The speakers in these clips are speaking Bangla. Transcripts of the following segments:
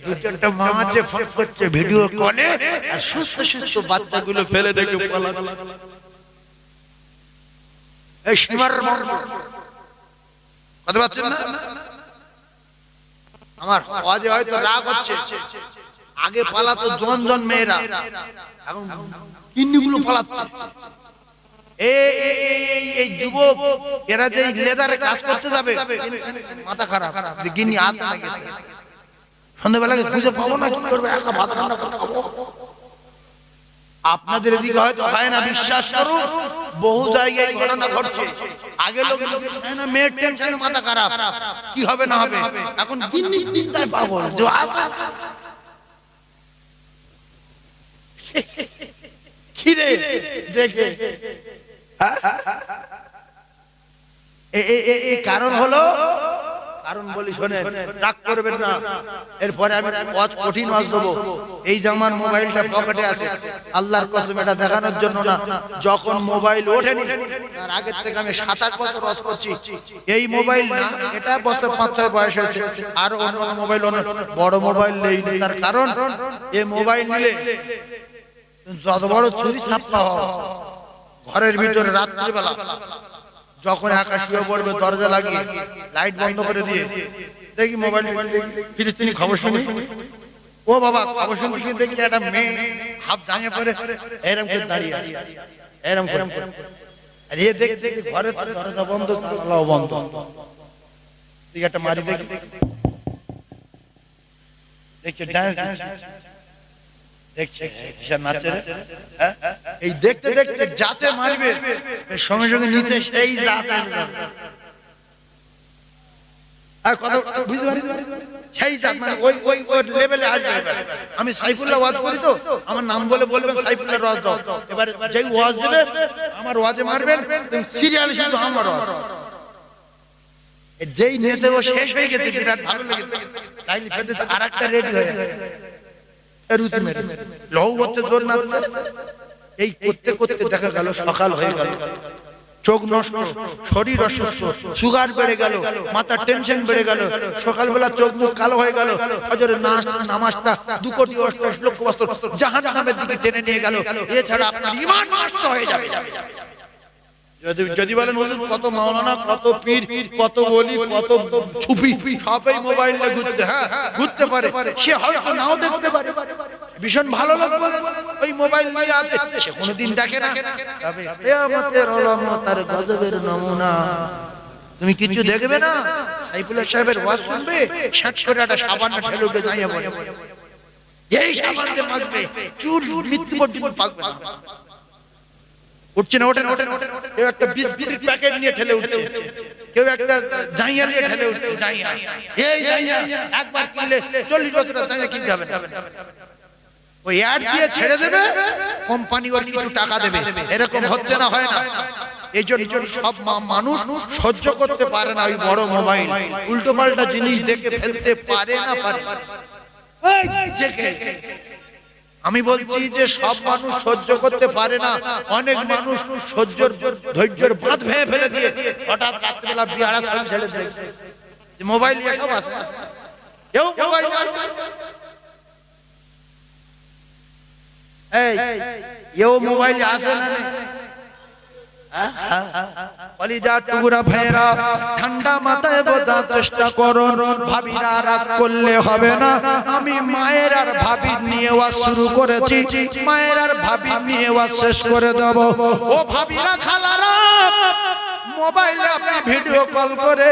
দু চারটা মা আছে ফোন করছে ভিডিও কলে, আর সুস্থ সুস্থ বাচ্চাগুলো ফেলে রেখে পালাচ্ছে। এই সীমার কথা পাচ্ছেন না? আমার আওয়াজে হয়তো রাগ হচ্ছে। আগে পালাতো জন জন মেয়েরা, এখন কিন্নিগুলো পালাচ্ছে। এই যুবক এরা যে লেদারে কাজ করতে যাবে, মাথা খারাপ যে গিন্নি আসে না গেছে, সন্ধ্যাবেলাকে খুঁজে পাবো না, কি করবে, একা ভাত রান্না করে খাবো। আপনাদের এদিকে হয়তো হয় না, বিশ্বাস করুন বহু জায়গায় ঘটনা ঘটছে। আগে লোক মেয়ের টেনশনে মাথা খারাপ, কি হবে না হবে, এখন গিন্নি চিন্তায় পাগল যে আসে। খিরে দেখে এই কারণ হলো, কারণ বলি শোনেন, রাগ করবেন না। এরপরে আমি কঠিন ওয়াজ দেবো। এই জামান মোবাইলটা পকেটে আছে, আল্লাহর কসম এটা দেখানোর জন্য না। যখন মোবাইল ওঠেনি তার আগের থেকে আমি 7-8 বছর ওয়াজ করছি। এই মোবাইল না, এটা বছর 5-6 বয়স হয়েছে, আর অন্য মোবাইল, বড় মোবাইল নেই। তার কারণ এই মোবাইল নিলে যত বড় চুরি ছাপ্পা হয়, ঘরের ভিতরে রাত্রিবেলা যখন আকাশীয় পড়বে, দরজা লাগিয়ে লাইট বন্ধ করে দিয়ে দেখি মোবাইল, ফিলিস্তিনি খবর শুনি। ও বাবা, খবর শুনতে দেখি একটা মেয়ে হাফ জানিয়ে পড়ে এরম করে দাঁড়িয়ে আছে, এরম করে। আর এ দেখে ঘরে দরজা বন্ধ, জানলাও বন্ধ। ঠিক একটা মারি দেখি, দেখছে ডান্স দেখছে, এই দেখতে দেখতে যাতে মারবে সঙ্গে সঙ্গে নিতে সেই জাত সেই জাত, মানে ওই লেভেলে আসবে। আমি সাইফুল্লাহ ওয়াজ করি তো, আমার নাম বলে বলবেন সাইফুল্লাহ ওয়াজ দাও। এবার যেই ওয়াজ দেবে আমার ওয়াজে মারবেন, সিরিয়াল শুধু আমার ওয়াজ। যেই নেশে ও শেষ হয়ে গেছে, বিরাট ভালো লেগেছে, তাই ফেলতেছে আর একটা রেডি হয়ে গেছে। এই করতে করতে দেখা গেল সকাল হয়ে গেল, চোখ নষ্ট, শরীর অসুস্থ, সুগার বেড়ে গেল, মাথার টেনশন বেড়ে গেল, সকালবেলা চোখ মুখ কালো হয়ে গেল। ফজরের নামাজটা 2 কোটি 88 লক্ষ বছর জাহান্নামের দিকে টেনে নিয়ে গেল। এছাড়া আপনার ঈমান নষ্ট হয়ে যাবে। যদি বলেন হুজুর কত মাওলানা, কত পীর, কত ওলি, কত সুফি সবই মোবাইল নিয়ে ঘুরছে, হ্যাঁ ঘুরতে পারে, সে হয়তো নাও দেখতে পারে, ভীষণ ভালো লোক বলে ওই মোবাইল নিয়ে আছে, সে কোনোদিন দেখে না। তবে কিয়ামতের আলামত আর গজবের নমুনা তুমি কিছু দেখবে না। সাইফুল্লাহ সাহেবের ওয়াজ শুনবে, 60 করে একটা সাবান ঠেলে উঠে যাইয়া বলে, এই সাবান যে মাখবে চুল মৃত্যু পর্যন্ত পাকবে না। উঠছে না, ওঠেন, কেউ একটা বিস্কুটের প্যাকেট নিয়ে ঠেলে উঠছে, কেউ একটা জাইয়া নিয়ে ঠেলে উঠছে। জাইয়া, এই জাইয়া একবার কিনলে 40 বছর জাইয়া কিনতে হবে না। ওই অ্যাড দিয়ে ছেড়ে দেবে, কোম্পানি ওর কিছু টাকা দেবে। এরকম হচ্ছে না, হয় না? এই জন্য সব মানুষ সহ্য করতে পারে না ওই বড় মোবাইল, উল্টো পাল্টা জিনিস দেখে ফেলতে পারে না। আমি বলছি যে সব মানুষ সহ্য করতে পারে না। অনেক মানুষ ধৈর্যের বাঁধ ভেঙে ফেলে দিয়ে হঠাৎ রাত্রিবেলা বিয়ারা ছেড়ে দেয়। মোবাইল এসব আছে, কেউ মোবাইল আছে, এও মোবাইল আসে না। কলিজার টুকরা ভাইরা, ঠান্ডা মাথায় বোঝার চেষ্টা করো, ভাবিরা রাগ করলে হবে না। আমি মায়ের আর ভাবির নিয়ে ওয়াজ শুরু করেছি, মায়ের আর ভাবির নিয়ে ওয়াজ শেষ করে দেব। ও ভাবিরা, খালারা, মোবাইলে আপনি ভিডিও কল করে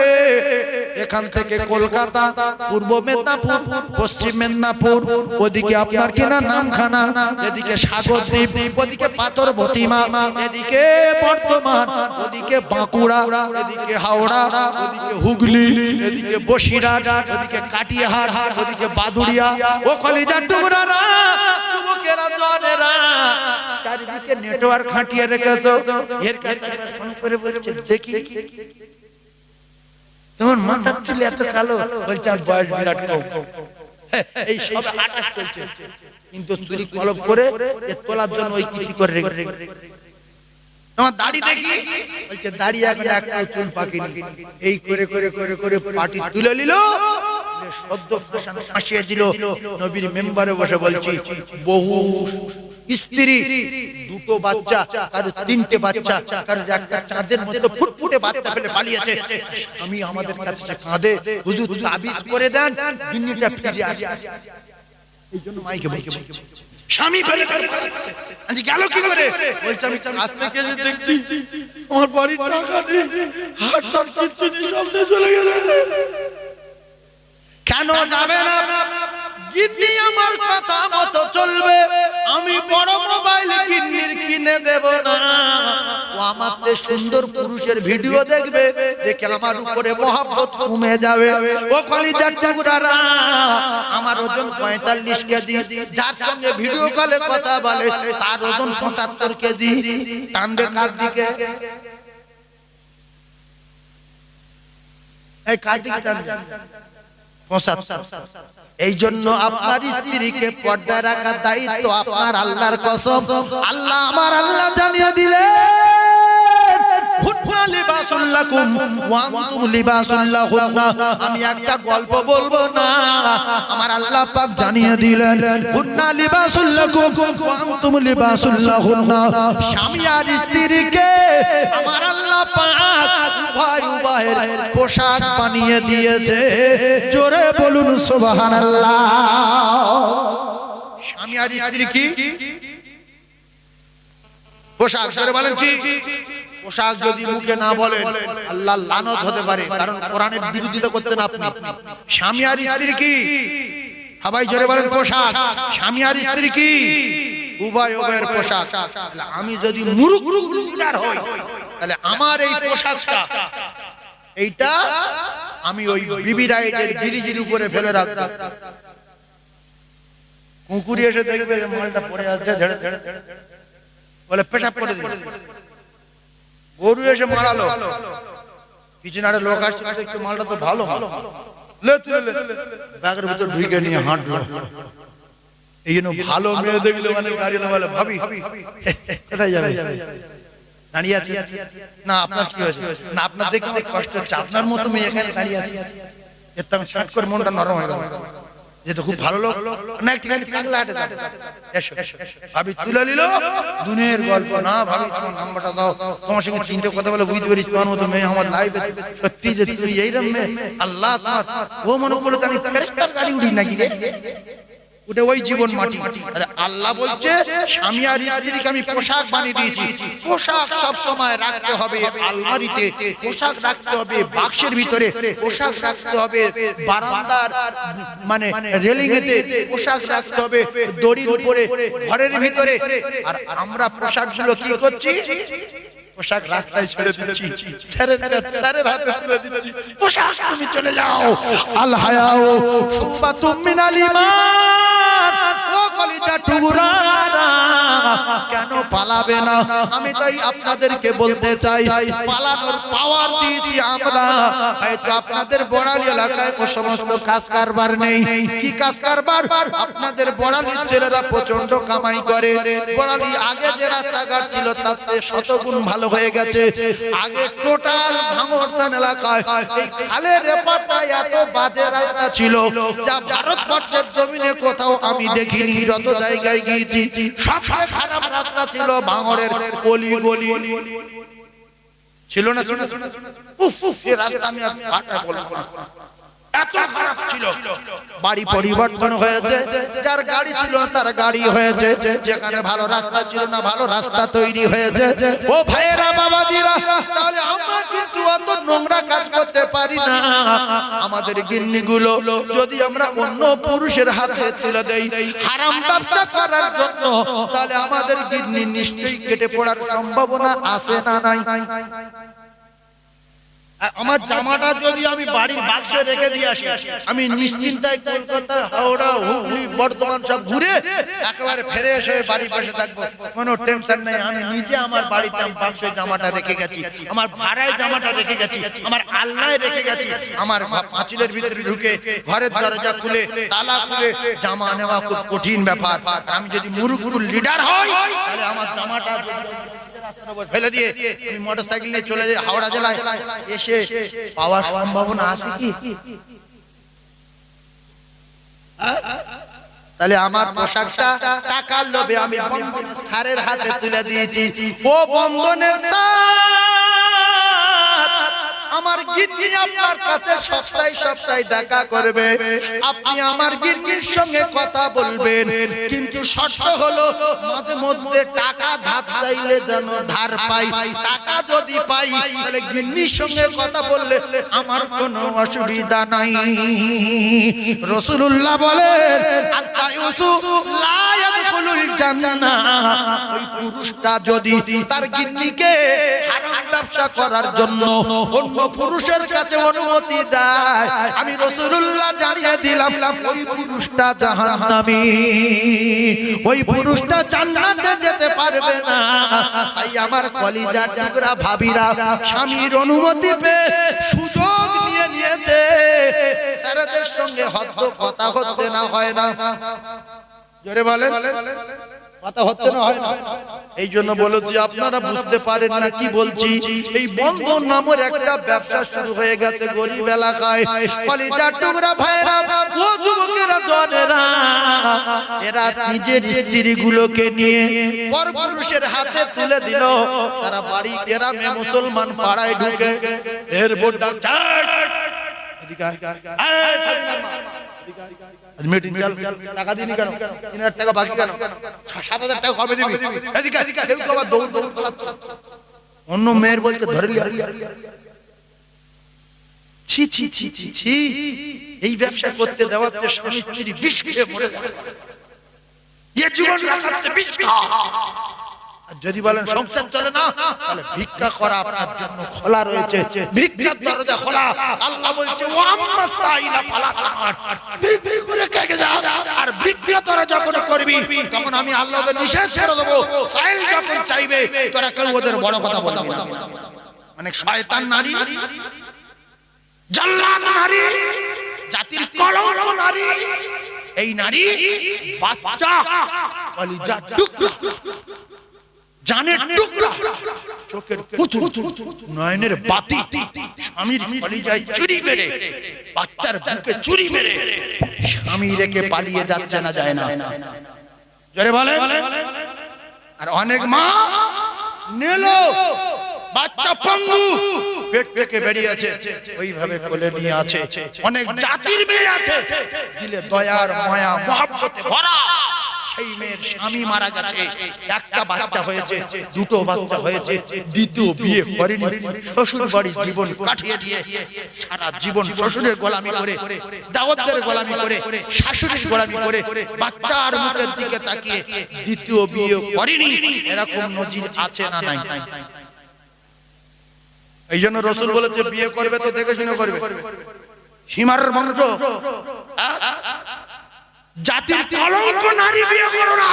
এখান থেকে কলকাতা, পূর্ব মেদিনীপুর, পশ্চিম মেদিনীপুর, ওদিকে আপনার কিনা নামখানা, এদিকে সাগরদ্বীপ, ওদিকে পাথর ভতিমা, এদিকে বর্ধমান, ওদিকে বাঁকুড়া, এদিকে হাওড়া, ওদিকে হুগলি, এদিকে বসিরহাট, ওদিকে কাটিয়াহাট, ওদিকে বাদুড়িয়া। ও কলিজার টুকরারা, যুবকেরা, জওয়ানেরা, চারিদিকে নেটওয়ার্ক খাটিয়ে রেখেছো। এর কাছে ফোন করে বলছে, দেখি তোমার মাথার চুল এত কালো, বলছে আর বয়স বিরাট কম। এই সব 28 চলছে, কিন্তু চুরি কলপ করে তোলার জন্য ওই কি করে রেখে। তোমার দাড়ি দেখি, বলছে দাড়ি এখন একটা চুল পাকেনি। এই করে করে করে করে পাটি তুলে নিল, সদ্য ফাঁসিয়ে দিল। নবীর মেম্বারে বসে বলছি, বহু স্ত্রী, দুটো বাচ্চা, কারো তিনটে বাচ্চা, কারো একটা চাঁদের মতো ফুটফুটে বাচ্চা ফেলে পালিয়েছে। আমি আমাদের কাছে কাঁদে, হুজুর তাবিজ করে দেন, জিন্নিটা ফিরে আসে। এই জন্য মাইকে বলছি, স্বামী ফেলে আজ গেল কি করে? বলছে আমি রাস্তা গেলে দেখছি আমার বাড়ির টাকা নেই, হাত টাক কিচ্ছু নেই, সামনে চলে গেলে। কেন যাবে না? গিন্নি আমার কথা মতো চলবে, আমি বড় মোবাইল গিন্নির কিনে দেব না। ও আমার সুন্দর পুরুষের ভিডিও দেখবে, দেখে আমার উপরে মহব্বত কমে যাবে। ও কলিজার টুকরারা, আমার ওজন 45 কেজি, যার সঙ্গে ভিডিও কলে কথা বলে তার ওজন 75 কেজি। টানবে কার দিকে? এই কার দিকে টানবে? 75। এই জন্য আপনার স্ত্রীকে পর্দায় রাখার দায়িত্ব আপনার। আল্লাহর কসম, আল্লাহ আমার আল্লাহ জানিয়ে দিলেন, আমি একটা গল্প বলবো না, আমার আল্লাহ পাক জানিয়ে দিলেন, হুন্না লিবাসুল লাকুম ওয়া আনতুম লিবাসুল লাহুন্না। স্বামী আর স্ত্রীকে আমার আল্লাহ পাক উভয় উভয়ের পোশাক বানিয়ে দিয়েছে। জোরে বলুন সুবহানাল্লাহ। স্বামী আর স্ত্রী কি পোশাক? জোরে বলেন কি পোশাক? যদি মুখে না বলেন আল্লাহ লানত হতে পারে, কারণ কোরআনের বিরোধিতা করতেন আপনি। স্বামী আর স্ত্রী কি? সবাই জোরে বলেন পোশাক। স্বামী আর স্ত্রী কি? উভয় উভয়ের পোশাক। আমি যদি মুরুখ হই, তাহলে আমার এই পোশাকটা, এইটা আমি ওই বিবি রাইডের ব্রিজের উপরে ফেলে রাখবো। কুকুরি এসে দেখবে মালটা পড়ে আছে, ঝেড়ে ঝেড়ে বলে পেশাব করে দিল। গরু এসে মারালো, পিছনে একটা লোক আসছে, একটু মালটা তো ভালো, ব্যাগের ভিতর ঢুকে নিয়ে হাঁটলো। এই জন্য ভালো মেয়ে দেখলে মানে গাড়ি না বলে, ভাবি কোথায় যাবে? দাঁড়িয়ে আছে না, আপনার কি হয়েছে? না আপনার দেখে অনেক কষ্ট হচ্ছে, আপনার মতো মেয়ে এখানে দাঁড়িয়ে আছে। এর তো আমি শর্ট করে মনটা নরম হয়ে গেল, যেহেতু খুব ভালো লোক না, একটুখানি পাগলা হাঁটে যাবে। এসো ভাবি তুলে নিল দুনের গল্প। না ভাবি তোমার নাম্বারটা দাও, তোমার সঙ্গে তিনটে কথা বলে বুঝতে পারি তোমার মতো মেয়ে আমার লাইফে সত্যি যে তুমি এইরকম মেয়ে। আল্লাহ তোমার ও মনে করলো আমি ফেরেশতার গাড়ি উড়ি নাকি রে, ওটা ওই জীবন মাটি। আল্লাহ বলছে স্বামী আর স্ত্রীকে আমি পোশাক বানিয়ে দিয়েছি। পোশাক সব সময় রাখতে হবে আলমারিতে, পোশাক রাখতে হবে বাক্সের ভিতরে, পোশাক রাখতে হবে বারান্দার মানে রেলিং এতে, পোশাক রাখতে হবে দড়ির উপরে ঘরের ভিতরে। আর আমরা পোশাকগুলো কি করছি? পোশাক রাস্তায় ছেড়ে দিচ্ছি, স্যারের হাতে তুলে দিচ্ছি, পোশাক তুমি চলে যাও। আল হায়াউ শুবাতুম মিনাল ঈমান। ও কলিজা টুকরারা, কেন পালাবে না? আমি তাই আপনাদেরকে বলতে চাই, পালানোর পাওয়ার দিয়েছি আমরা। হয়তো আপনাদের বড়ালি এলাকায় ও সমস্ত কাজ কারবার নেই। কি কাজ কারবার? আপনাদের বড়ালির ছেলেরা প্রচন্ড কামাই করে। বড়ালি আগে যে রাস্তাঘাট ছিল তার চেয়ে শতগুণ ভালো হয়ে গেছে। আগে টোটাল ভাঙড়দান এলাকায় এই খালের রেপাটা এত বাজে রাস্তা ছিল যা ভারতবর্ষের জমিনে কোথাও আমি দেখিনি। যত জায়গায় গিয়েছি সবচেয়ে খারাপ রাস্তা ছিল ভাঙড়ের গলি গলি ছিল না? সে রাস্তা আমি বলবো না, এত খারাপ ছিল। বাড়ি পরিবর্তন হয়েছে, যার গাড়ি ছিল তার গাড়ি হয়েছে, যেখানে ভালো রাস্তা ছিল না ভালো রাস্তা তৈরি হয়েছে। ও ভাইয়েরা বাবাজিরা, তাহলে আমরা কিন্তু অত নোংরা কাজ করতে পারি না। আমাদের গিন্নিগুলো যদি আমরা অন্য পুরুষের হাতে তুলে দেই হারাম ব্যবসা করার জন্য, তাহলে আমাদের গিন্নি নিশ্চয়ই কেটে পড়ার সম্ভাবনা আছে না নাই? আমার জামাটা যদি আমি বাড়ির বাক্সে রেখে দিয়ে আসি, আমি নিশ্চিন্তায় কলকাতা, হাওড়া, হুগলি, বর্ধমান সব ঘুরে একেবারে ফিরে এসে বাড়ির পাশে থাকবো, কোনো টেনশন নেই। আমি নিজে আমার বাড়িতে বাক্সে জামাটা রেখে গেছি, আমার ভাড়ায় জামাটা রেখে গেছি, আমার আল্লায় রেখে গেছি। আমার পাঁচিলের ভিতরে ঢুকে ঘরের দরজা খুলে তালা খুলে জামা নেওয়া খুব কঠিন ব্যাপার। আমি যদি মুরুকুল লিডার হই, তাহলে আমার জামাটা ফেলে দিয়ে আমি মোটরসাইকেল নিয়ে চলে যাই হাওড়া জেলায়, এসে পাওয়ার সম্ভাবনা আছে কি? তাহলে আমার পোশাকটা টাকার লোভে আমি স্যারের হাতে তুলে দিয়েছি। ও বন্ধনের আমার গিন্নি আপনার কাছে সপ্তাহে দেখা করবে, আপনি আমার গিন্নির সঙ্গে কথা বলবেন, কিন্তু শর্ত হলো মাঝে মধ্যে টাকা ধার চাইলে যেন ধার পাই। টাকা যদি পাই তাহলে গিন্নির সঙ্গে কথা বললে আমার কোনো অসুবিধা নাই। রাসূলুল্লাহ বলেন আত-তাইয়ুসু লা ইয়াদখুলুল জান্নাহ। ওই পুরুষটা যদি তার গিন্নিকে হারাম ব্যবসা করার জন্য অন্য পুরুষের কাছে অনুমতি দেয়, আমি রাসূলুল্লাহ জানিয়ে দিলাম ওই পুরুষটা জাহান্নামী, ওই পুরুষটা জান্নাতে যেতে পারবে না। তাই আমার কলিজার টুকরা ভাবিরা স্বামীর অনুমতি পেয়ে সুযোগ নিয়েছে, স্যারদের সঙ্গে হয়তো কথা হচ্ছে না, হয় না? জোরে বলেন, কথা হচ্ছে না, হয় না? এই জন্য বলেছি আপনারা বুঝতে পারেন না কি বলছি। এই বন্ধন নামের একটা ব্যবসা শুরু হয়ে গেছে গরিব এলাকায়। কলিজার টুকরা ভাইরা, ও যুবকেরা, জনেরা, এরা নিজের স্ত্রীগুলোকে নিয়ে পরপুরুষের হাতে তুলে দিল। তারা বাড়ি গ্রামে মুসলমান পাড়ায় ঢুকে এর বোর্ডটা টাকা দিনি কেন, ৩,০০০ টাকা বাকি কেন, ৭,০০০ টাকা কবে দিবি, অন্য মেয়ের বলতে ধরে ছি ছি ছি ছি ছি। এই ব্যবসা করতে দেওয়ার চেয়ে স্বামী স্ত্রী বিষ খেয়ে মরে যাবে, জীবন রাখাচ্ছে বিষ খা। যদি বলেন সংসার চলে না, তাহলে ভিক্ষা করা আপনার জন্য খোলা রয়েছে, ভিক্ষার দরজা খোলা। আল্লাহ বলছে ওয়া আম্মা সাইলা ফালা তার, ভিক্ষা করে খেয়ে যা। আর ভিক্ষা তোরা যখন করবি তখন আমি আল্লাহ ওদের নিষেধ করে দেব। সাইল যখন চাইবে তোরা কেউ ওদের বড় কথা বলবি না। মানে শয়তান নারী, জাল্লাদ নারী, জাতির কলঙ্ক নারী, এই নারী বাচ্চা কলিজার টুকরা, জানের টুকরা, চোখের পুতুল, নয়নের বাতি, স্বামীর কলিজায় চুরি মেরে, বাচ্চার বুকে চুরি মেরে স্বামী রেখে পালিয়ে যাচ্ছে না, যায় না। জোরে বলেন। আর অনেক মা নিল বাচ্চা পঙ্গু, পেট থেকে বেরিয়েছে, ওইভাবে কোলে নিয়ে আছে। অনেক জাতির মেয়ে আছে দিলে দয়ার মায়া মহব্বতে ভরা, সেই মেয়ের স্বামী মারা গেছে, একটা বাচ্চা হয়েছে, দুটো বাচ্চা হয়েছে, দ্বিতীয় বিয়ে করেনি, শ্বশুর বাড়ি জীবন কাটিয়ে দিয়ে সারা জীবন শ্বশুরের গোলামি করে, দাওয়াতদের গোলামি করে, শাশুড়ির গোলামি করে, বাচ্চার মুখের দিকে তাকিয়ে দ্বিতীয় বিয়ে করেনি। এরকম নজির আছে না নাই? এই জন্য রাসূল বলেছে বিয়ে করবে তো দেখে শুনে করবে। সীমার বংশ, জাতির কলঙ্ক নারী বিয়ে করো না।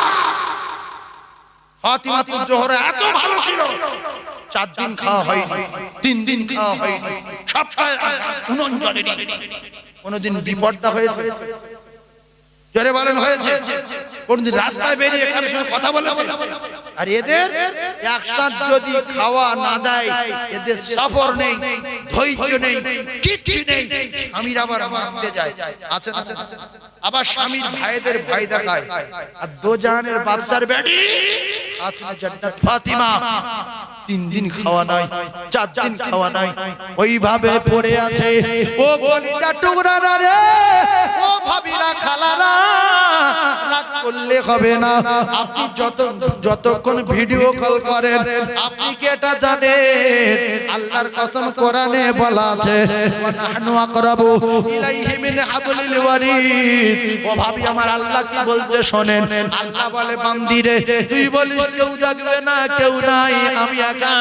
ফাতিমাতুজ জোহরা এত ভালো ছিল, 4 দিন খাওয়া হয়নি, 3 দিন খাওয়া হয়নি, সপ্তাহে 49 দিন। কোনদিন বিপর্দা হয়েছে? জোরে বলেন হয়েছে? কোনদিন রাস্তায় বেরিয়ে কারোর সঙ্গে কথা বলেছে? আর এদের একসাথে যদি খাওয়া না দেয়, এদের সফর নেই, ধৈর্য নেই, কিচ্ছু নেই। স্বামীর আবার মারতে যায়, আছে না? আবার স্বামীর ভাইদের ভয় দেখায়। আর দোজাহানের বাদশার বেটি খাতুনে জান্নাত ফাতিমা 3 দিন খাওয়া নাই, 4 দিন খাওয়া নাই, ওইভাবে পড়ে আছে। ও কলিজা টুকরা রে, ও ভাবিরা খালারা, রাগ করলে হবে না। আপনি যতক্ষণ ভিডিও কল করেন, আপনি কি এটা জানেন আল্লাহর কসম কোরআনে বলা আছে ওয়া নাহনু আকরাবু ইলাইহি মিন হাবলিল ওয়ারিদ। ও ভাবি আমার, আল্লাহ কি বলছে শোনেন। আল্লাহ বলে বান্দিরে তুই বলিস কেউ দেখবে না, কেউ নাই, আমি একা।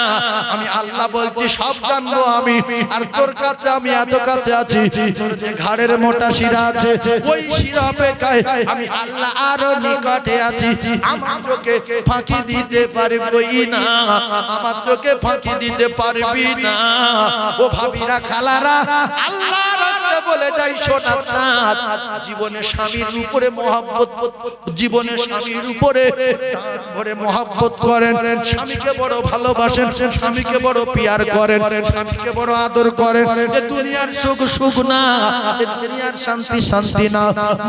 আমি আল্লাহ বলছি সব জানবো আমি, আর তোর কাছে আমি এত কাছে আছি, তোর যে ঘাড়ের মোটা শিরা আছে ওই শিরা অপেক্ষায় আমি আল্লাহ আরো নিকটে আছি, আমার চোখে ফাঁকি দিতে পারবি না, আমার চোখে ফাঁকি দিতে পারবি না। ও ভাবিরা খালারা, আল্লাহ রাস্তা বলে যাই শোনা, জীবনে স্বামীর উপরে মহব্বত, জীবনে স্বামীর উপরে ভরে মহব্বত করেন, স্বামীকে বড় ভালোবাসেন, স্বামীকে বড় পিয়ার করেন, স্বামীকে বড় আদর করেন। এ দুনিয়ার সুখ সুখ না, এ দুনিয়ার শান্তি শান্তি না।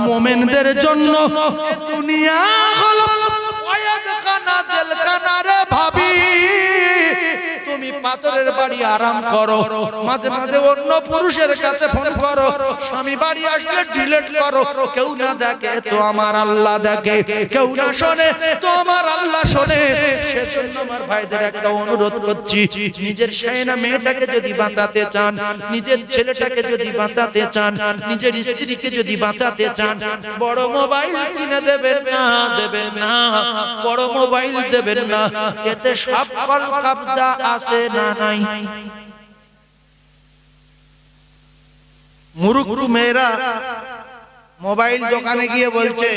মুমিনদের জন্য এ দুনিয়া হলো ওয়াদখানা জেলখানা রে ভাবি। তুমি পাথরের বাড়ি আরাম করো, মাঝে মাঝে অন্য পুরুষের কাছে ফোন করো, স্বামী বাড়ি আসলে ডিলিট করো। কেউ না দেখে তো আমার আল্লাহ দেখে, কেউ না শোনে তো আমার আল্লাহ শোনে। সেজন্য আমার ভাইদের একটা অনুরোধ করছি, নিজের শায়না মেয়েটাকে যদি বাঁচাতে চান, নিজের ছেলেটাকে যদি বাঁচাতে চান, নিজের স্ত্রীকে যদি বাঁচাতে চান, বড় মোবাইল কিনে দেবেন না, দেবেন না, বড় মোবাইল দেবেন না। এতে সব কবজা আছে না নাই। মুরুখ মেয়েরা মোবাইল দোকানে গিয়ে বলছে,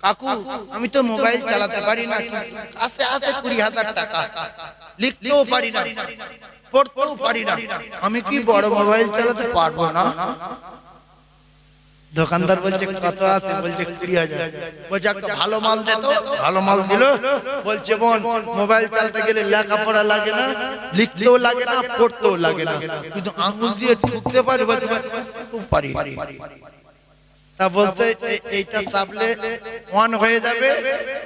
কাকু আমি তো মোবাইল চালাতে পারি না, আছে আছে 20,000 টাকা, লিখতেও পারি না, পড়তেও পারি না, আমি কি বড় মোবাইল চালাতে পারবো না? দোকানদার বলছে কত আছে? বলছে 20,000। বলছে একটা ভালো মাল দে তো। ভালো মাল দিল। বলছে বোন, মোবাইল চালাতে গেলে লেখাপড়া লাগে না, লিখতেও লাগে না, পড়তেও লাগে না, কিন্তু আঙুল দিয়ে ঠুকতে পারি। বলছে খুব পারি। তা বলতে এইটা চাপলে অন হয়ে যাবে,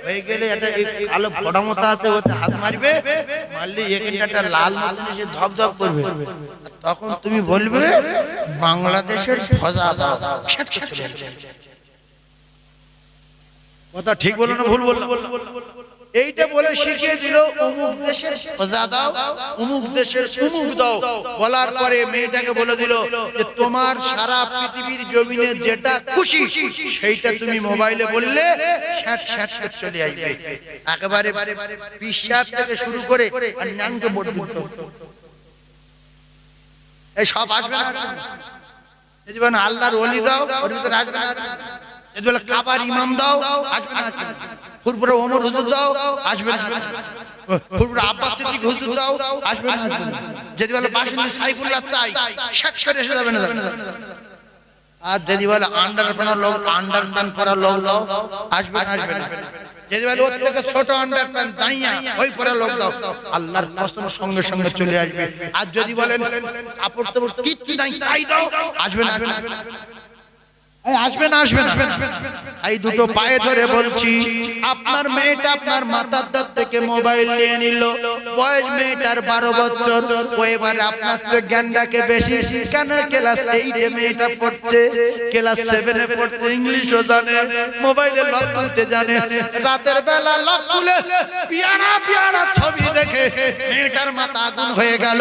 হয়ে গেলে এটা আলো ফোটা মতো আছে, ওতে হাত মারবে, মারলে এখানটা লাল মতন ধপধপ করবে। তখন তুমি বলবে বাংলাদেশের ধ্বজা দাও। কথা ঠিক বলো না ভুল বললো? এইটা বলে শিখিয়ে দিল অমুক দেশের ধ্বজা দাও, অমুক দেশের অমুক দাও। বলার পরে মেয়েটাকে বলে দিল যে তোমার সারা পৃথিবীর জমিনে যেটা খুশি সেইটা তুমি মোবাইলে বললে শ্যাট শ্যাট শ্যাট চলে আসবে। একেবারে পিশাব থেকে শুরু করে ন্যাংকে বলতো এই সব আসবে না। এই যে আল্লাহর ওলি দাও, ওর ভিতরে আসবে না। এই যে কাবার ইমাম দাও, আসবে না। ফুরফুরা ওমর হুজুর দাও, আসবে না। ফুরফুরা আব্বাস সিদ্দিক হুজুর দাও, আসবে না। যদি বলে বাসিন্দা সাইফুল্লাহ চাই, শেষ করে এসে যাবে না। আর যদি বলে আন্ডার পরা লোক, আন্ডার প্যান্ট পরা লোক দাও, আসবে না, আসবে না। যদি বলে ওর থেকে ছোট আন্ডার প্যান্ট দাইয়া ওই পরা লোক দাও, আল্লাহর কসম সঙ্গে সঙ্গে চলে আসবে। আর যদি বলেন কাপড় তাপড় কিচ্ছু নাই তাই দাও, আসবে না, আসবে না, আসবে না, আসবে না। এই দুটো পায়ে ধরে বলছি, আপনার মেয়েটা আপনার মাথার দাঁত থেকে মোবাইল নিয়ে নিল, বয়স মেয়েটার 12 বছর, ও এবারে আপনার থেকে জ্ঞানটাকে বেশি। কেন? ক্লাস 8 মেয়েটা পড়ছে, ক্লাস 7 পড়ছে, ইংলিশও জানে, মোবাইলে লক খুলতে জানে। রাতের বেলা লক খুলে পিয়ারা পিয়ারা ছবি দেখে মেয়েটার মাথা আগুন হয়ে গেল।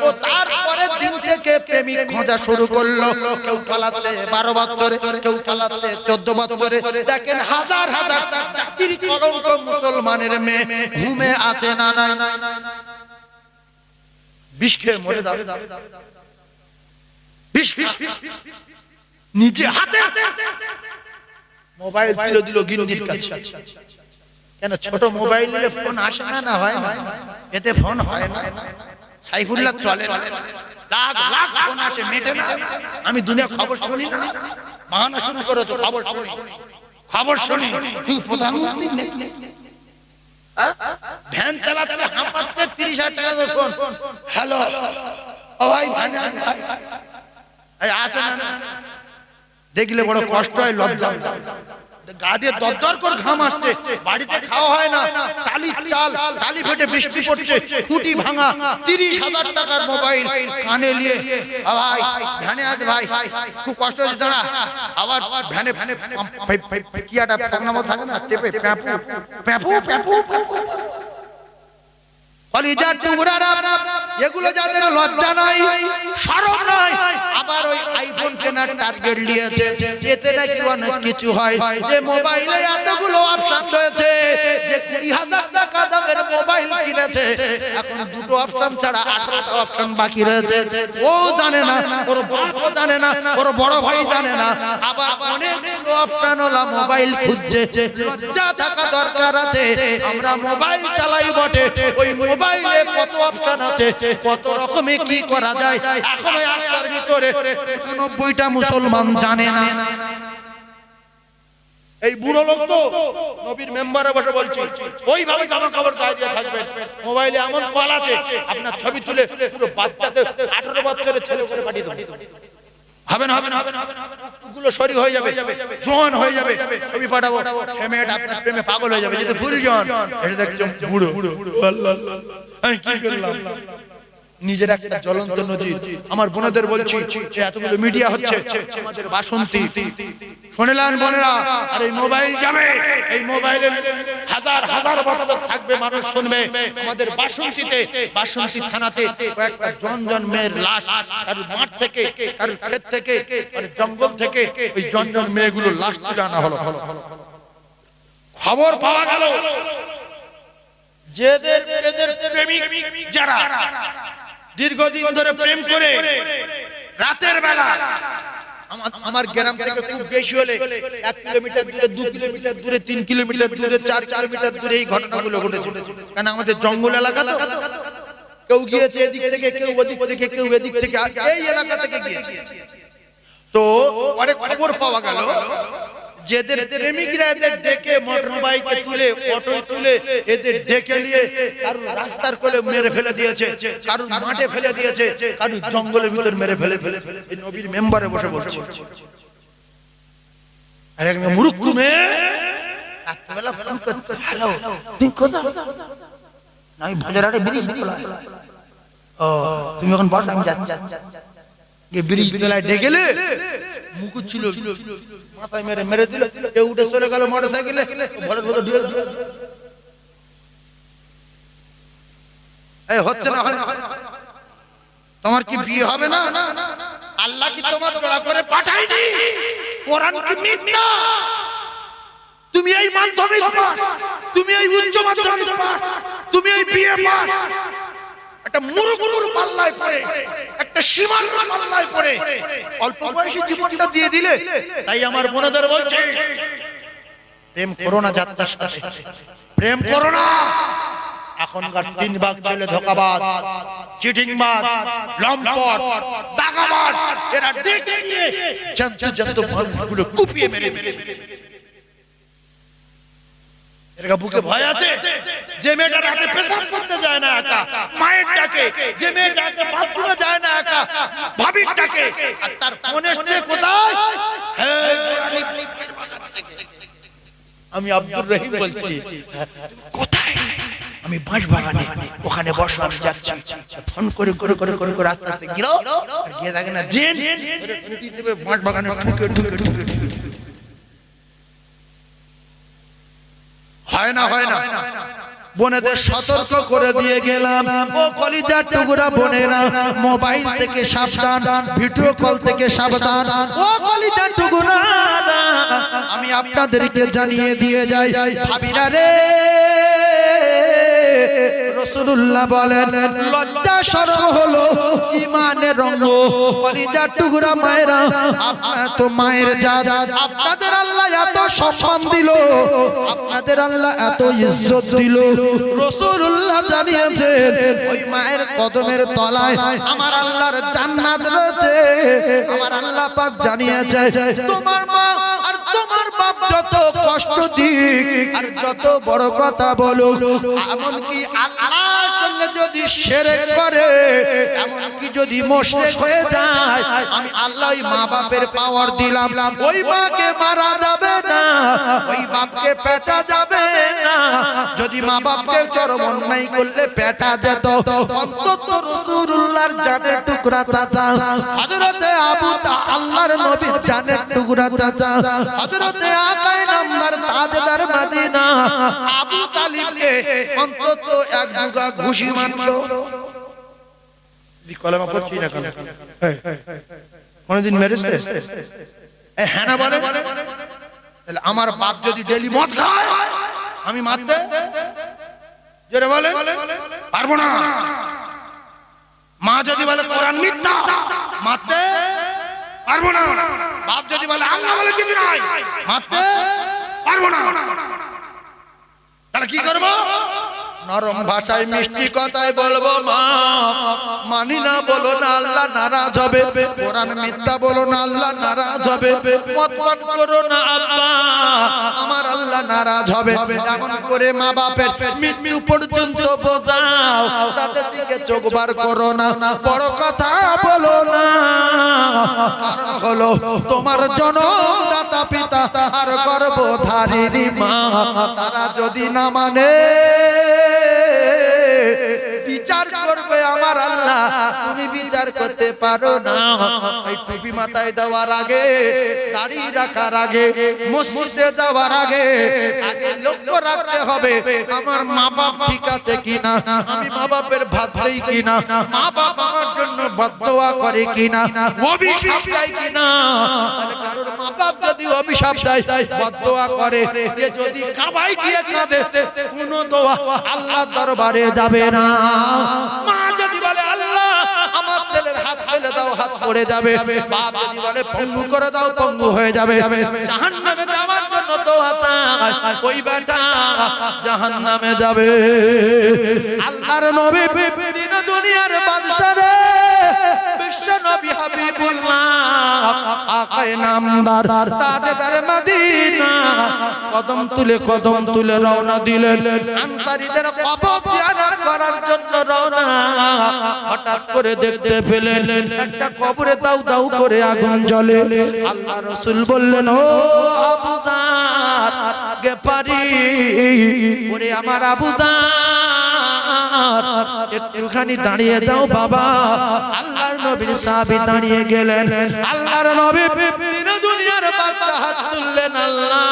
ও তারপরের দিন থেকে প্রেমিক খোঁজা শুরু করলো। কেউ পালাচ্ছে 12 বছরে, কেউ পালাচ্ছে 14 বছরে। দেখেন হাজার হাজার জাতির কলঙ্ক মুসলমানের মেয়ে ঘুমে আছে না নাই? বিষ খেয়ে মরে যাবে। নিজে হাতে মোবাইল তুলে দিল গিন্নির কাছে। কেন? ছোট মোবাইল নিলে ফোন আসে না? না হয় না, এতে ফোন হয় না। সাইফুল্লাহ চলে না, লাখ লাখ ফোন আসে, মেটে না। আমি দুনিয়া খবর শুনি না, বাহানা শুরু করো তো খবর শুনি, খবর শুনি। প্রধানমন্ত্রী ভ্যান চালাচ্ছে, হাঁপাচ্ছে, 30,000 টাকা ফোন। হ্যালো ও ভাই, ভাই আসে না। দেখলে বড় কষ্ট হয়, লজ্জা, গা দিয়ে দরদর করে ঘাম আসছে। বাড়িতে খাওয়া হয় না, টালি চাল, টালি ফেটে বৃষ্টি পড়ছে, খুঁটি ভাঙা, 30,000 টাকার মোবাইল কানে নিয়ে ভাই ভ্যানে আছে। ভাই খুব কষ্ট হচ্ছে, দাঁড়া। আবার ভ্যানে কি একটা প্রোগ্রামও থাকে না, টেপে প্যাপু প্যাপু প্যাপু কলিজার টুকরারা, এগুলো যাদের লজ্জা নাই, শরম নাই, আবার ওই আইফোন কেনার টার্গেট নিয়েছে। এতে নাকি অনেক কিছু হয়। যে মোবাইলে এতগুলো অপশন রয়েছে, যে 20,000 টাকা দামের মোবাইল কিনেছে, এখন দুটো অপশন ছাড়া 18টা অপশন বাকি রয়েছে। ও জানে না, ওর বড় জানে না, ওর বড় ভাই জানে না। আবার অনেক কত অপশনওয়ালা মোবাইল খুঁজছে, লজ্জা থাকা দরকার আছে। আমরা মোবাইল চালাই বটে, ওই মোবাইলে কত অপশন আছে, কত রকমে কি করা যায় এখনো আজকের ভিতরে 90টা মুসলমান জানে না। এই বুড়ো লোক তো নবীর মেম্বারে বসে বলছি, ওইভাবে জামা কাপড় গায়ে দিয়ে থাকবেন। মোবাইলে এমন কল আছে, আপনার ছবি তুলে পুরো বাচ্চাদের 18 বছরের ছেলে করে পাঠিয়ে দেবেন। হবেন হবেন হবেন গুলো সরি হয়ে যাবে, জোয়ান হয়ে যাবে, ছবি পাঠাবো, সে মেয়েটা আপনার প্রেমে পাগল হয়ে যাবে। যদি ফুল জোয়ান, এটা দেখছেন বুড়ো। আল্লাহ আমি কি করলাম? নিজের একটা জ্বলন্ত নজির। আমার বোনেদের বলছি, এতগুলো মিডিয়া হচ্ছে, আমাদের বাসন্তী শুনলেন বোনেরা, আর এই মোবাইল যাবে, এই মোবাইলে হাজার হাজার বক্তব্য থাকবে, মানুষ শুনবে। আমাদের বাসন্তীতে, বাসন্তী থানাতে কয়েকটা জন মেয়ের লাশ, কারোর মাঠ থেকে, কারোর ক্ষেত থেকে, কারোর জঙ্গল থেকে ওই জন মেয়েগুলো লাশ তুলে আনা হলো। খবর পাওয়া গেল যেদের প্রেমিক যারা দীর্ঘদিন ধরে প্রেম করে রাতের বেলা, আমার গ্রাম থেকে খুব বেশি হলে 1 কিলোমিটার দূরে, 2 কিলোমিটার দূরে, 3 কিলোমিটার দূরে, 4 কিলোমিটার দূরে এই ঘটনাগুলো ঘটেছে। কারণ আমাদের জঙ্গল এলাকা, কেউ গিয়েছে এদিক থেকে, কেউ ওদিক থেকে, কেউ এদিক থেকে, এই এলাকা থেকে গিয়েছে। তো অনেক খবর পাওয়া গেল যেদের প্রেমিকরা এদের ডেকে মোটর বাইকে তুলে, অটোয় তুলে এদের ডেকে নিয়ে কারুর রাস্তার কোলে মেরে ফেলে দিয়েছে, কারুর মাঠে ফেলে দিয়েছে, কারুর জঙ্গলের ভিতর মেরে ফেলে এই নবীর মেম্বারে বসে বসে। আর এক মূর্খ মেয়ে রাতবেলা ফোন করছে, হ্যালো তুমি কোথায়? না আমি বাজারে ব্রিজ তলায়। ও তুমি এখন বস, আমি যাচ্ছি। যে ব্রিজ তলায় ডেকেলে মুকুট ছিল, মাথায় মেরে দিল, কেউ উঠে চলে গেল মোটরসাইকেলে, ঘরের ভিতর ঢুকে গেল। এই হচ্ছে না, তোমার কি বিয়ে হবে না? আল্লাহ কি তোমার দোয়া করে পাঠায়নি? কোরআন কি মিথ্যা? তুমি এই মাধ্যমিক পাস, তুমি এই উচ্চ মাধ্যমিক পাস, তুমি এই বিএ পাস, একটা মুরুগুরুর পাল্লায় পড়ে, একটা সীমার পাল্লায় পড়ে অল্প বয়সে জীবনটা দিয়ে দিলে। তাই আমার বোনেদের বলছে, প্রেম করো না যাত্রার সাথে, প্রেম করো না। এখনকার 3 ভাগ ছেলে ধোঁকাবাজ, চিটিংবাজ, লম্পট, দাগাবাজ, এরা ডেকে নিয়ে জানতে মানুষগুলো কুপিয়ে মেরে দিবে। এর বুকে ভয় আছে যে মেয়েটা রাতে পেশাব করতে যায় না একা, মায়ের ডাকে, যে মেয়েটা রাতে বাথরুমে যায় না একা, ভাবির ডাকে, আর তার ফোন এসছে কোথায়? আমি আব্দুর রহিম বলছি, কোথায়? আমি বাঁশবাগানে, ওখানে বসো, আমি যাচ্ছি। ফোন করে করে করে করে করে আস্তে আস্তে গিয়ে দেখে না জেন বাঁশবাগানে ঢুকে ঢুকে ঢুকে হয় না, হয় না। বোনেদের সতর্ক করে দিয়ে গেলাম, ও কলিজার টুকরা বোনেরা, মোবাইল থেকে সাবধান, ভিডিও কল থেকে সাবধান। ও কলিজার টুকরা, আমি আপনাদেরকে জানিয়ে দিয়ে যাই, ভাবিরা রে, রাসূলুল্লাহ বলেন লজ্জা শরম হলো ঈমানের রঙ। কলিজার টুকরা মায়েরা, আপনারা তো মায়ের জাত, আপনাদের আল্লাহ এত সম্মান দিল, আপনাদের আল্লাহ এত ইজ্জত দিল। রাসূলুল্লাহ জানিয়েছেন ওই মায়ের কদমের তলায় আমার আল্লাহর জান্নাত রয়েছে। আমার আল্লাহ পাক জানিয়েছে, তোমার মা আর তোমার বাপ যত কষ্ট দিক আর যত বড় কথা বলুক, এমনকি আল্লাহর সঙ্গে যদি শিরক করে, এমনকি যদি মুশরিক হয়ে যায়, আমি আল্লাহ ওই মা বাপের পাওয়ার দিলাম, ওই মাকে মারা যাবে না, ওই বাপকে পেটা যাবে না। যদি মা বাপকে চরম অন্যায় করলে পেটা যেত, অন্তত রাসূলুল্লাহর জানের টুকরা চাচা হযরতে আবু আল্লাহর নবীর জানের টুকরা চাচা হযরতে আকায়ে নামদার তাজদার মদিনা আবু তালিবকে অন্তত এক দুগা ঘুষি মারলো। কলেমা পড়ছি না কেন? কোনদিন মেরেছে? হ্যাঁ না বলে, তাহলে আমার বাপ যদি ডেলি মদ খায় আমি মারতে জোরে বলে পারবো না। মা যদি বলে কোরআন মিথ্যা, মারতে পারবো না। বাপ যদি বলে আল্লাহ বলে কিছু নাই, মারতে পারবো না, তাহলে কি করবো? নরম ভাষায় মিষ্টি কথায় বলবো, মা মানি না বলো না, আল্লাহ নারাজ হবে। কোরআন মিথ্যা বলো না, আল্লাহ নারাজ হবে। মত পান করো না আব্বা, আমার আল্লাহ নারাজ হবে। এমন করে মা বাপের মৃত্যু পর্যন্ত বোঝাও, তাদের দিকে চোখ বার করো না, বড় কথা বলো না। কারণ হলো তোমার জন্মদাতা পিতা আর গর্ভধারিণী মা, তারা যদি না মানে বিচার করবে আমার আল্লাহ, তুমি বিচার করতে পারো না। এই টুপি মাথায় দেওয়ার আগে, দাড়ি রাখার আগে, মসজিদে যাওয়ার আগে লক্ষ্য রাখতে হবে আমার মা বাপ ঠিক আছে কিনা, আমি মা বাপের ভাত দেই কিনা, মা বাপ আমার জন্য বদদোয়া করে কিনা, অভিশাপ দেয় কিনা। তাহলে কারোর মা বাপ যদি অভিশাপ দেয়, বদদোয়া করে, এ যদি কাবায় গিয়ে কাঁদে, কোনো দোয়া আল্লাহর দরবারে যাবে না। মা যদি বলে আল্লাহ আমার ছেলের হাত ফেলে দাও, হাত পড়ে যাবে। বাপ যদি বলে পঙ্গু করে দাও, পঙ্গু হয়ে যাবে। জাহান্নামে যাওয়ার জন্য দোয়া চায়, ওই বেটা জাহান্নামে যাবে। আল্লাহর নবী দিন দুনিয়ার বাদশা রে, বিশ্ব নবী হাবিবুল্লাহ আকায়ে নামদার তাজদার মদিনা, কদম তুলে রওনা দিলেন আনসারীদের কবর জিয়ারত করার জন্য রওনা। হঠাৎ করে দেখতে পেলেন একটা কবরে দাউ দাউ করে আগুন জ্বলে। আল্লাহ রাসূল বললেন, ও আবু যার গেফারি, ওরে আমার আবু যার একটুখানি দাঁড়িয়ে যাও বাবা। আল্লাহর নবীর সাহাবী দাঁড়িয়ে গেলেন। আল্লাহর নবী দিন দুনিয়ার বাদশা হাত তুললেন, আল্লাহ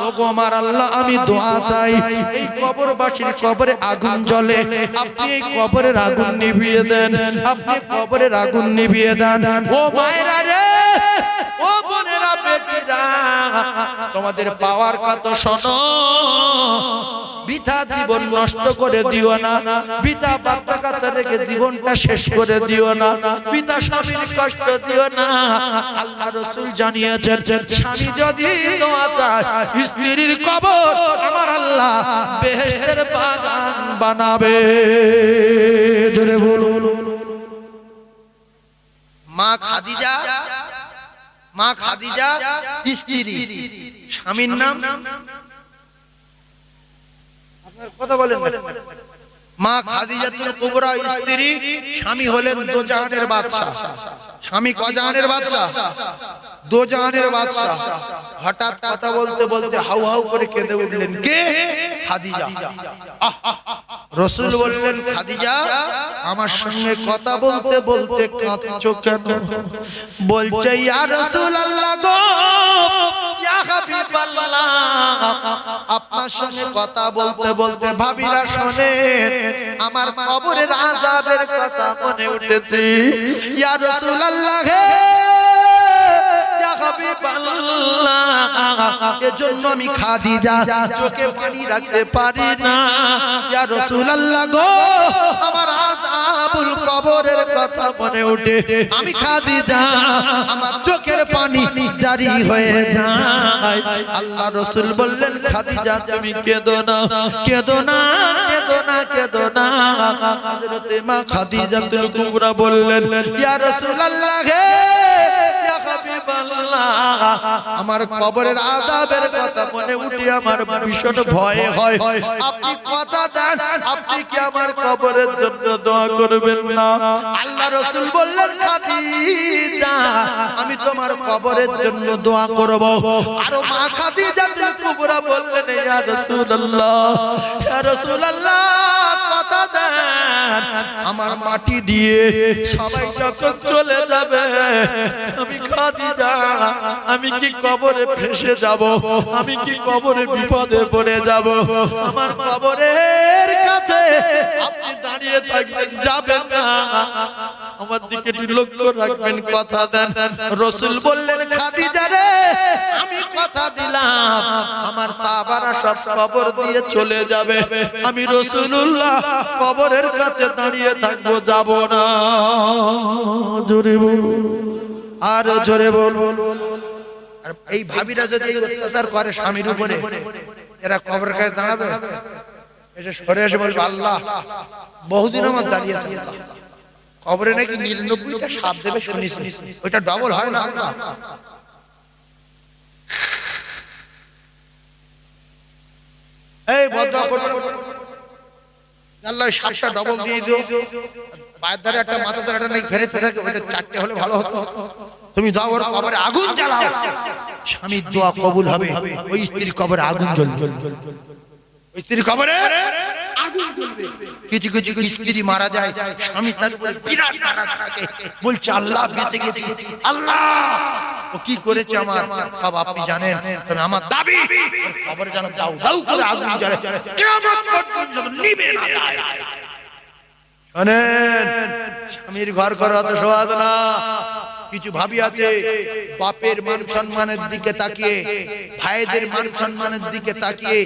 ওগো আমার আল্লাহ, আমি দোয়া চাই, এই কবরবাসীর কবরে আগুন জ্বলে, আপনি এই কবরের আগুন নিভিয়ে দেন, আপনি কবরের আগুন নিভিয়ে দেন। ও মায়েরা রে, ও বোনেরা, বেটিরা, তোমাদের পাওয়ার কথা শোনো, বৃথা জীবন নষ্ট করে দিও না, বৃথা বাচ্চা কাচ্চা রেখে জীবনটা শেষ করে দিও না, বৃথা স্বামীর কষ্ট দিও না। আল্লাহ রাসূল জানিয়েছেন, স্বামী যদি দোয়া চায়, স্ত্রীর কবর আমার আল্লাহ বেহেশতের বাগান বানাবে। জোরে বলুন। মা খাদিজা স্ত্রী, স্বামীর নাম কথা বলেন। মা খাদিজাতুল কুবরা স্ত্রী, স্বামী হলেন দোজাহানের বাদশা। স্বামী কজাহানের বাদশা? দোজাহানের বাদশা। হঠাৎ কথা বলতে বলতে হাউ হাউ করে কেঁদে উঠলেন। কে? খাদিজা। রাসূল বললেন, খাদিজা আমার সঙ্গে কথা বলতে বলতে কাঁদছো কেন? বলছে, ইয়া রাসূলুল্লাহ গো, ইয়া হাবিবাল্লাহ, আপনার সঙ্গে কথা বলতে বলতে ভাবিরা শোনেন, আমার কবরের আযাবের কথা মনে উঠেছে। ইয়া রাসূলুল্লাহ হে, ইয়া হাবিবাল্লাহ, এজন্য আমি খাদিজা চোখে পানি রাখতে পারি না। ইয়া রাসূলুল্লাহ গো, আমার আযাবুল কবরের কথা মনে ওঠে, আমি খাদিজা আমার চোখের পানি জারি হয়ে যায়। আল্লাহ রাসূল বললেন, খাদিজা তুমি কেঁদো না, কেঁদো না, কেঁদো না, কেঁদো না। হযরতে মা খাদিজাতুল কুবরা বললেন, ইয়া রাসূলুল্লাহ হে, ইয়া হাবিবাল্লাহ, আমার কবরের আযাবের কথা মনে উঠে আমার ভীষণ ভয় হয়। আপনি কথা দেন, আপনি কি আমার কবরের জন্য দোয়া করবেন না? আল্লাহ রাসূল বললেন, খাদিজা আমি তোমার কবরের জন্য দোয়া করব। আর মা খাদিজাতুল কুবরা বললেন, ইয়া রাসূলুল্লাহ, ইয়া রাসূলুল্লাহ, কথা দেন, আমার মাটি দিয়ে সবাই যখন চলে যাবে, আমি খাদিজা আমি কি কবরে ফেসে যাব? আমি কি কবরে বিপদে পড়ে যাব? আমার কবরের কাছে আপনি দাঁড়িয়ে থাকবেন, যাবেন না, আমার দিকে লক্ষ্য রাখবেন, কথা দেন। রাসূল বললেন, খাদিজা রে আমি কথা দিলাম, আমার সাহাবারা সব কবর দিয়ে চলে যাবে, আমি রাসূলুল্লাহ কবরের কাছে দাঁড়িয়ে থাকবো, যাব না। জোরে বলুন। আর জোরে বল। আর এই ভাবিরা যদি এই অত্যাচার করে স্বামীর উপরে, এরা কবরের কাছে দাঁড়াবে, এসে সরে এসে বলবে আল্লাহ বহুদিন আমার জ্বালিয়েছে, কবরে নাকি 99টা সাপ দেবে শুনেছি, ওইটা ডবল হয় না? এই বদয়া করবে আল্লাহ, সাতটা ডবল দিয়ে দিও, পায়ের ধারে একটা মাথার ধারে একটা নাকি ফেরেতে থাকে, ওইটা 4টে হলে ভালো হতো। তুমি দাও ওর কবরে আগুন জ্বালাও, স্বামীর দোয়া কবুল হবে। ওই স্ত্রীর কবরে আগুন জ্বলবে, ওই স্ত্রীর কবরে আগুন জ্বলবে। কিছু কিছু স্ত্রী মারা যায়, স্বামী তার উপরে বিরাট নারাজ থাকে, বলছে আল্লাহ বেঁচে গেছি, আল্লাহ ও কি করেছে আমার সব আপনি জানেন, তবে আমার দাবি কবরে যেন দাও দাও করে আগুন জ্বলে, কিয়ামত পর্যন্ত নিভে না যায়। শোনেন, স্বামীর ঘর করা তো সহজ না। কিছু ভাবি আছে বাপের মান সম্মানের দিকে তাকিয়ে, ভাইদের মান সম্মানের দিকে তাকিয়ে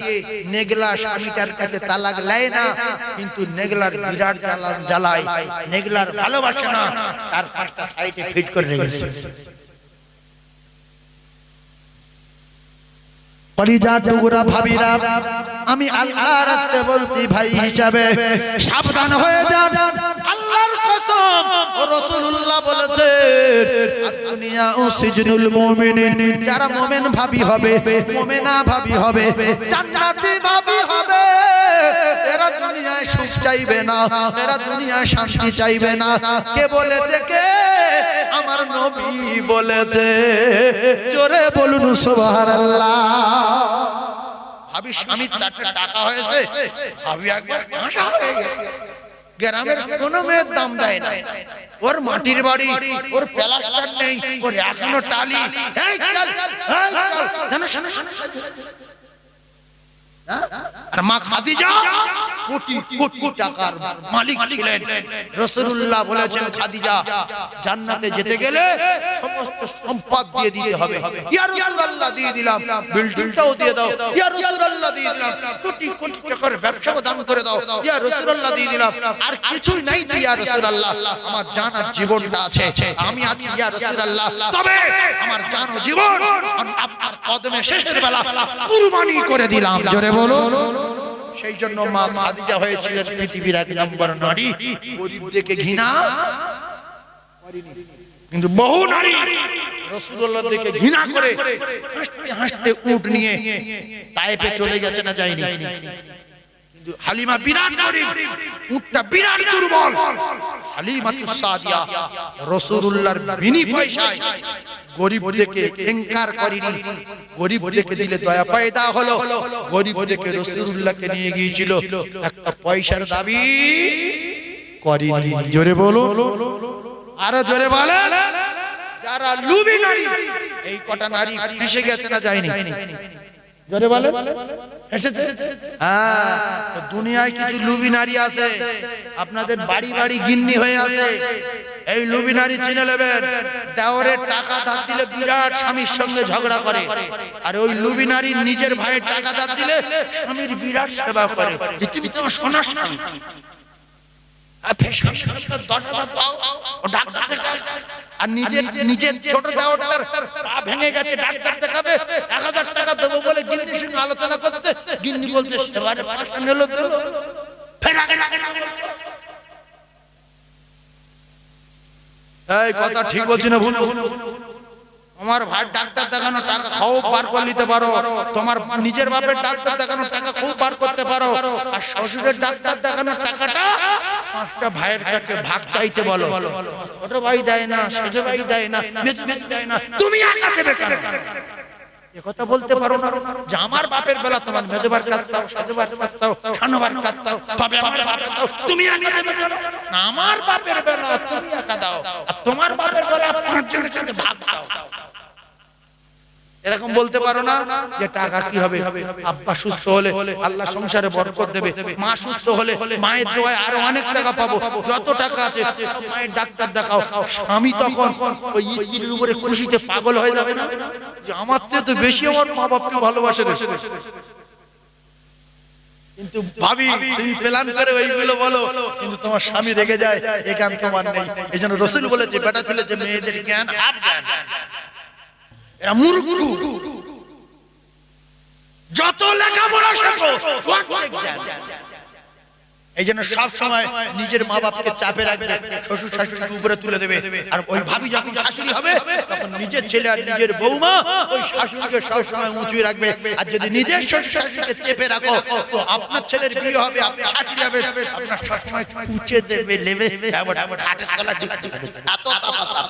নেগলা স্বামীটার কাছে তালাক নেয় না, কিন্তু নেগলার বিরাট জ্বালায়, নেগলার ভালোবাসে না, তার 5টা সাইডে ফিট করে রেখেছে। কলিজা টুকরা ভাবিরা, আমি আল্লাহর রাস্তায় বলছি ভাই হিসাবে সাবধান হয়ে যান। আল্লাহর কসম, রাসূলুল্লাহ বলেছে দুনিয়া ও সিজনুল মুমিনিন, যারা মুমিন ভাবি হবে, মুমিনা ভাবি হবে, জান্নাতি ভাবি হবে, এরা দুনিয়ায় সুখ চাইবে না, এরা দুনিয়ায় শান্তি চাইবে না। কে বলেছে? কে? আমার নবী বলেছে। জোরে বলুন সুবহানাল্লাহ। ভাবি স্বামীর 4টা টাকা হয়েছে, ভাবি একবার ভাষা হয়ে গেছে। গ্রামের কোন মেয়ের দাম দেয় না, ওর মাটির বাড়ি, ওর প্লাস্টার নেই, ওর এখনো টালি। এই চল, এই চল, আর মা খাদিজা কোটি কোটি টাকার মালিক ছিলেন। রাসূলুল্লাহ বলেছেন খাদিজা জান্নাতে যেতে গেলে সমস্ত সম্পদ দিয়ে দিতে হবে। ইয়া রাসূলুল্লাহ দিয়ে দিলাম, বিল্ডিংটাও দিয়ে দাও। ইয়া রাসূলুল্লাহ দিয়ে দিলাম, কোটি কোটি টাকার ব্যবসাও দান করে দাও। ইয়া রাসূলুল্লাহ দিয়ে দিলাম, আর কিছুই নাই তো ইয়া রাসূলুল্লাহ, আমার জান আর জীবনটা আছে, আমি আছি ইয়া রাসূলুল্লাহ, তবে আমার জান ও জীবন আপনার কদমে শেষের বেলা কুরবানি করে দিলাম। জোরে বলো। সেই জন্য মা খাদিজা হয়েছিলেন পৃথিবীর 1 নম্বর নারী। গরিবদেরকে ঘৃণা করেনি, কিন্তু বহু নারী রাসূলুল্লাহ দেখে ঘৃণা করে হাসতে হাসতে উট নিয়ে তায়েফে চলে গেছে, না যায়নি? কিন্তু হালিমা বিরাট গরিব, উটটা বিরাট দুর্বল। হালিমাতুস সাদিয়া রাসূলুল্লাহর বিনি পয়সায় গরিবদেরকে ইনকার করেনি, গরিবদেরকে দিলে দয়া পয়দা হলো। গরিবদেরকে রাসূলুল্লাহকে নিয়ে গিয়েছিল, একটা পয়সার দাবি করেনি। জোরে বলো, আরো জোরে বলে। যারা লুবি নারী, এই কটা নারী ফেসে গেছে, না যায়নি? জোরে বলে, এসেছে। হ্যাঁ, তো দুনিয়ায় কিছু লুবি নারী আছে, আপনাদের বাড়ি বাড়ি গিন্নি হয়ে আছে। এই লুবি নারী চিনে নেবেন, দেওরের টাকা ধার দিলে বিরাট স্বামীর সঙ্গে ঝগড়া করে, আর ওই লুবি নারী নিজের ভাইয়ের টাকা ধার দিলে স্বামীর বিরাট সেবা করে। তুমি তো সোনা স্বামী, আর নিজের ছোট দেওরটার পা ভেঙে গেছে, ডাক্তার দেখাবে, 1000 টাকা দেবো বলে গিন্নির সঙ্গে আলোচনা করতে, গিন্নি বলছে সেবারে পাঁচটা নিল দিল। এই কথা ঠিক বলছি না ভুল? তোমার ভাই ডাক্তার দেখানো টাকা খুব বার করে নিতে পারো, তোমার নিজের বাপের ডাক্তার দেখানো টাকা খুব বার করতে পারো, আর শ্বশুরের ডাক্তার দেখানো টাকাটা 5টা ভাইয়ের কাছে ভাগ চাইতে বলো। ছোট ভাই দেয় না, সেজ ভাই দেয় না, মেজ ভাই দেয় না, তুমি একা দেবে কেন? এ কথা বলতে পারো না যে আমার বাপের বেলা তোমার মেজবার কাজ চাও, সেজবার কাজ চাও, শানবার কাজ চাও, তবে আমার বাপের দাও, তুমি একা দেবে কেন? না, আমার বাপের বেলা তুমি একা দাও, আর তোমার বাপের বেলা 5 জনের কাছে ভাগ দাও। এরকম বলতে পারো না যে টাকা কি হবে? আব্বা সুস্থ হলে আল্লাহ সংসারে বরকত দেবে, মা সুস্থ হলে মায়ের দোয়ায় আরো অনেক টাকা পাবো, যত টাকা আছে মায়ের ডাক্তার দেখাও। স্বামী তখন ওই স্ত্রীর উপরে খুশিতে পাগল হয়ে যাবে না যে আমার চেয়ে তো বেশি আমার মা বাপকে ভালোবাসে। কিন্তু ভাবি তুমি প্ল্যান করে ওইগুলো বলো, কিন্তু তোমার স্বামী রেগে যায়, এ জ্ঞান তোমার নেই। এই জন্য রাসূল বলেছে বেটা ছেলে যে মেয়েদের জ্ঞান হাফ জ্ঞান, এরা মূর্খ। যত লেখাপড়া শেখো অর্ধেক জ্ঞান। এই জন্য সব সময় নিজের মা বাপকে চাপে রাখবে, শ্বশুর শাশুড়িকে উপরে তুলে দেবে। আর ওই ভাবি যখন শাশুড়ি হবে তখন নিজের ছেলে আর নিজের বৌমা ওই শাশুড়িকে সব সময় উঁচুয়ে রাখবে। আর যদি নিজের শ্বশুর শাশুড়িকে চেপে রাখো তো আপনার ছেলের বিয়ে হবে, আপনি শাশুড়ি হবে, আপনার সব সময় উঁচে দেবে, লেবে খাটের তলা ঢুকে যাবে। এত চাপা চাপ।